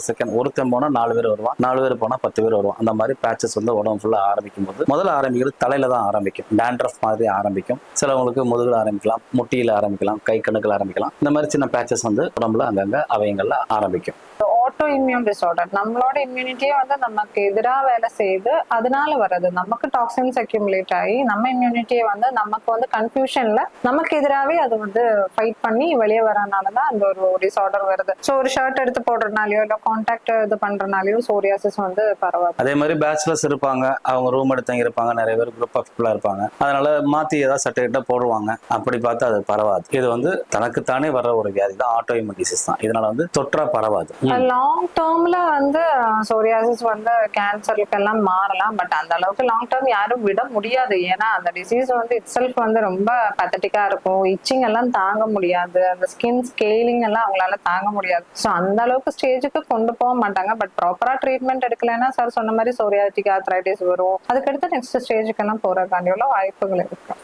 Second ஒருத்தன் போனா 4 பேர் வருவான், 4 பேர் போனா 10 பேர் வருவான். அந்த மாதிரி பேச்சஸ் வந்து உடம்பு ஃபுல்லா ஆரம்பிக்கும் போது முதல்ல ஆரம்பிக்கிறது தலையில தான் ஆரம்பிக்கும். டேண்ட்ரஃப் மாதிரி ஆரம்பிக்கும். சிலவங்களுக்கு முதுகுல ஆரம்பிக்கலாம், முட்டியில ஆரம்பிக்கலாம், கை கணுக்குல ஆரம்பிக்கலாம். இந்த மாதிரி சின்ன பேச்சஸ் வந்து உடம்புல அங்கங்க அவயங்கள்ல ஆரம்பிக்கும். ஆட்டோ இம்யூன் டிசார்டர், நம்மளோட இம்யூனிட்டியே வந்து நமக்கு எதிராக வேலை செய்யுது, அதனால வர்றது. நமக்கு டாக்ஸின்ஸ் அக்யூமுலேட் ஆகி நம்ம இம்யூனிட்டியை வந்து நமக்கு வந்து கன்ஃபியூஷன்ல நமக்கு எதிராகவே அது வந்து ஃபைட் பண்ணி வெளியே வரனாலதான் அந்த ஒரு டிசார்டர் வருது. ஸோ ஒரு ஷர்ட் எடுத்து போடுறதுனாலயோ இல்லை கான்டாக்ட் இது பண்றதுனாலயோ சோரியாசிஸ் வந்து பரவாது. அதே மாதிரி பேச்சுலர்ஸ் இருப்பாங்க, அவங்க ரூம் எடுத்து தங்கி இருப்பாங்க, நிறைய பேர் குரூப் ஆஃப் பீப்புளா இருப்பாங்க. அதனால மாத்தி ஏதாவது சட்டை கிட்ட போடுவாங்க, அப்படி பார்த்தா அது பரவாது. இது வந்து தனக்குத்தானே வர்ற ஒரு வியாதி தான், ஆட்டோ இம்யூன் டிசீஸ் தான். இதனால வந்து தொற்றா பரவாது. லாங் டேர்ம்ல வந்து சோரியாசிஸ் வந்து கேன்சருக்கு எல்லாம் மாறலாம், பட் அந்த அளவுக்கு லாங் டேர்ம் யாரும் விட முடியாது. ஏன்னா அந்த டிசீஸ் வந்து இட் செல்ஃப் வந்து ரொம்ப பத்தட்டிக்கா இருக்கும். இச்சிங் எல்லாம் தாங்க முடியாது, அந்த ஸ்கின் ஸ்கேலிங் எல்லாம் அவங்களால தாங்க முடியாது. ஸோ அந்த அளவுக்கு ஸ்டேஜுக்கு கொண்டு போக மாட்டாங்க. பட் ப்ராப்பரா ட்ரீட்மெண்ட் எடுக்கலைன்னா சார் சொன்ன மாதிரி சோரியாட்டிக் ஆர்த்ரைட்டிஸ் வரும். அதுக்கடுத்து நெக்ஸ்ட் ஸ்டேஜுக்கு எல்லாம் போறதுக்காண்டி உள்ள வாய்ப்புகள் இருக்கு.